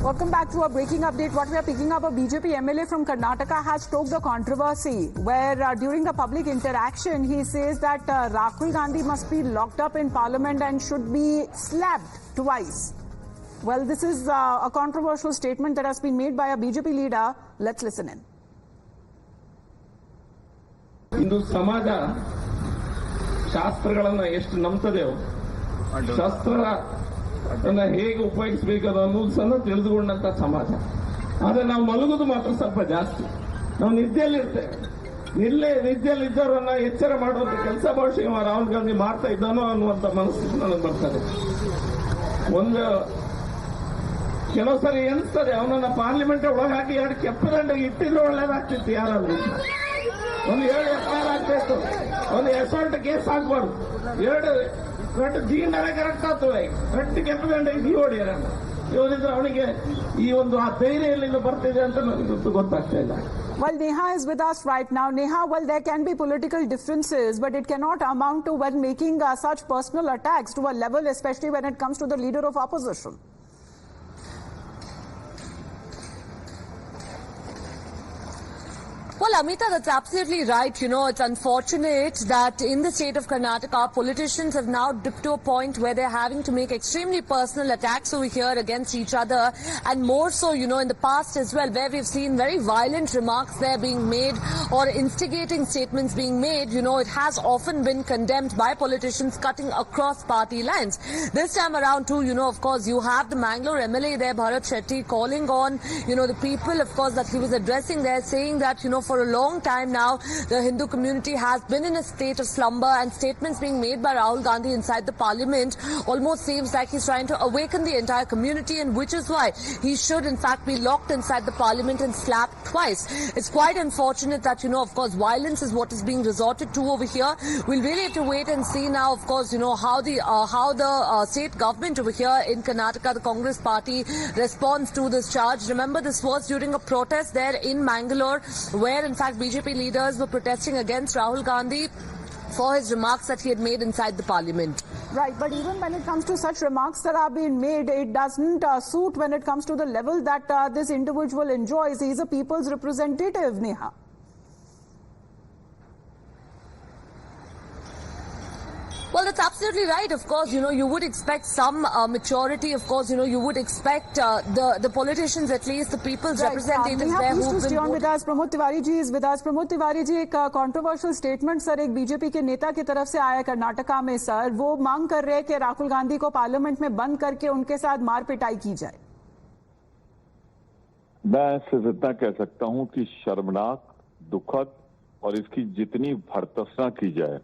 Welcome back to a breaking update. What we are picking up, a BJP MLA from Karnataka has stoked the controversy where during the public interaction he says that Rahul Gandhi must be locked up in parliament and should be slapped twice. Well, this is a controversial statement that has been made by a BJP leader. Let's listen in. ಇಂದು ಸಮಾಜ ಶಾಸ್ತ್ರಗಳನ್ನ ಎಷ್ಟು ನಂಬ್ತದೆಯೋ ಶಸ್ತ್ರನ ಹೇಗೆ ಉಪಯೋಗಿಸಬೇಕು ಅನ್ನೋದು ಸಹ ತಿಳಿದುಕೊಂಡಂತ ಸಮಾಜ. ಆದ್ರೆ ನಾವು ಮಲಗುದು ಮಾತ್ರ ಸ್ವಲ್ಪ ಜಾಸ್ತಿ. ನಾವು ನಿದ್ದೆಯಲ್ಲಿರ್ತೇವೆ. ನಿದ್ದೆಯಲ್ಲಿದ್ದವರನ್ನ ಎಚ್ಚರ ಮಾಡುವಂತ ಕೆಲಸ ಬಹುಶಃ ರಾಹುಲ್ ಗಾಂಧಿ ಮಾಡ್ತಾ ಇದ್ದಾನೋ ಅನ್ನುವಂತ ಮನಸ್ಸು ನನಗೆ ಬರ್ತದೆ. ಕೆಲವು ಸರಿ ಎನಿಸ್ತದೆ ಅವನನ್ನ ಪಾರ್ಲಿಮೆಂಟ್ ಒಳಗೆ ಹಾಕಿ ಎರಡು ಕೆಪ್ಪದಂಡಿಗೆ ಇಟ್ಟಿದ್ರೆ ಒಳ್ಳೇದಾಗ್ತಿತ್ತು. ಯಾರಾದ್ರೂ ಒಂದು 7 FIR ಆಗ್ತಾಯಿತ್ತು, ಒಂದು ಅಸಾಲ್ಟ್ ಕೇಸ್ ಆಗ್ಬಾರ್ದು. 2 ಜೀವನನೇ ಕರೆಕ್ಟ್ ಆಗ್ತವೆ. 2 ಕೆಪ್ಪದಂಡಿಗೆ ಹೊಡಿಯಾರ ಇವರಿದ್ರೆ ಅವನಿಗೆ ಈ ಒಂದು ಆ ಧೈರ್ಯ ಎಲ್ಲಿಂದ ಬರ್ತಿದೆ ಅಂತ ನನಗೆ ಗೊತ್ತಾಗ್ತಾ ಇಲ್ಲ. Well, Neha is with us right now. Neha, well, there can be political differences, but it cannot amount to when making such personal attacks to a level, especially when it comes to the leader of opposition. Well, Amita, that's absolutely right. You know, it's unfortunate that in the state of Karnataka, politicians have now dipped to a point where they're having to make extremely personal attacks over here against each other. And more so, you know, in the past as well, where we've seen very violent remarks there being made or instigating statements being made, you know, it has often been condemned by politicians cutting across party lines. This time around too, you know, of course, you have the Mangalore MLA there, Bharat Shetty, calling on, you know, the people, of course, that he was addressing there, saying that, you know, for a long time now, the Hindu community has been in a state of slumber, and statements being made by Rahul Gandhi inside the parliament almost seems like he's trying to awaken the entire community, and which is why he should in fact be locked inside the parliament and slapped twice. It's quite unfortunate that, you know, of course, violence is what is being resorted to over here. We'll really have to wait and see now, of course, you know, how the state government over here in Karnataka, the Congress party, responds to this charge. Remember, this was during a protest there in Mangalore, where in fact BJP leaders were protesting against Rahul Gandhi for his remarks that he had made inside the parliament. Right, but even when it comes to such remarks that are being made, it doesn't suit when it comes to the level that this individual enjoys. He's a people's representative, Neha. Well, that's absolutely right. Of course, you know, you would expect some maturity. Of course, you know, you would expect the politicians, at least the people's representatives there who stay on with us. Pramod Tiwari ji is with us. Pramod Tiwari ji, एक controversial statement sir एक BJP के नेता की तरफ से आया कर्नाटका में sir. वो मांग कर रहे हैं कि राहुल गांधी को पार्लियामेंट में बंद करके उनके साथ मार पिटाई की जाए. मैं सिर्फ इतना कह सकता हूं कि शर्मनाक, दुखद और इसकी जितनी भर्त्सना की जाए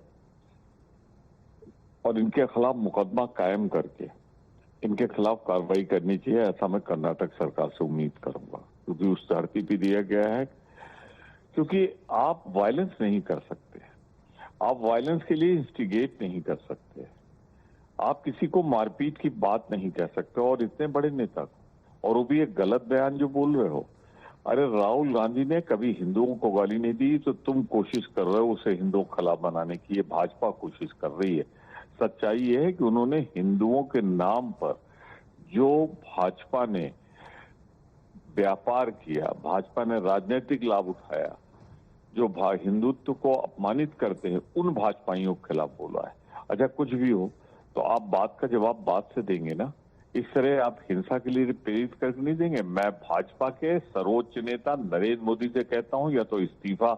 और इनके खिलाफ मुकदमा कायम करके इनके खिलाफ कार्रवाई करनी चाहिए, ऐसा मैं कर्नाटक सरकार से उम्मीद करूंगा. क्योंकि उस धरती पे दिया गया है, क्योंकि आप वायलेंस नहीं कर सकते, आप वायलेंस के लिए इंस्टिगेट नहीं कर सकते, आप किसी को मारपीट की बात नहीं कह सकते, और इतने बड़े नेता को, और वो भी एक गलत बयान जो बोल रहे हो. अरे राहुल गांधी ने कभी हिंदुओं को गाली नहीं दी, तो तुम कोशिश कर रहे हो उसे हिंदुओं के खिलाफ बनाने की. ये भाजपा कोशिश कर रही है. सच्चाई ये है कि उन्होंने हिंदुओं के नाम पर जो भाजपा ने व्यापार किया, भाजपा ने राजनीतिक लाभ उठाया, जो हिंदुत्व को अपमानित करते हैं, उन भाजपाइयों के खिलाफ बोला है. अच्छा, कुछ भी हो तो आप बात का जवाब बात से देंगे ना. इस तरह आप हिंसा के लिए प्रेरित करके नहीं देंगे. मैं भाजपा के सर्वोच्च नेता नरेंद्र मोदी से कहता हूं, या तो इस्तीफा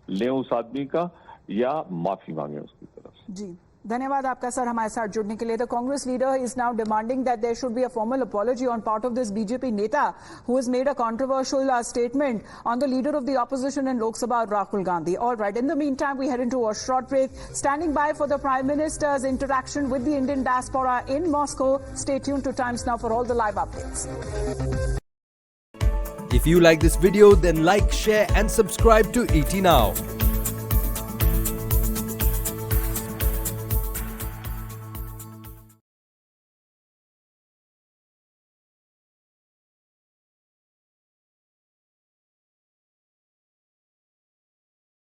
लें उस आदमी का, या माफी मांगे उसकी तरफ से. जी, धन्यवाद आपका सर हमारे साथ जुड़ने के लिए. The Congress leader is now demanding that there should be a formal apology on part of this BJP neta who has made a controversial statement on the leader of the opposition in Lok Sabha, Rahul Gandhi. All right, in the meantime, we head into a short break. Standing by for the Prime Minister's interaction with the Indian diaspora in Moscow. Stay tuned to Times Now for all the live updates. If you like this video, then like, share and subscribe to ET Now.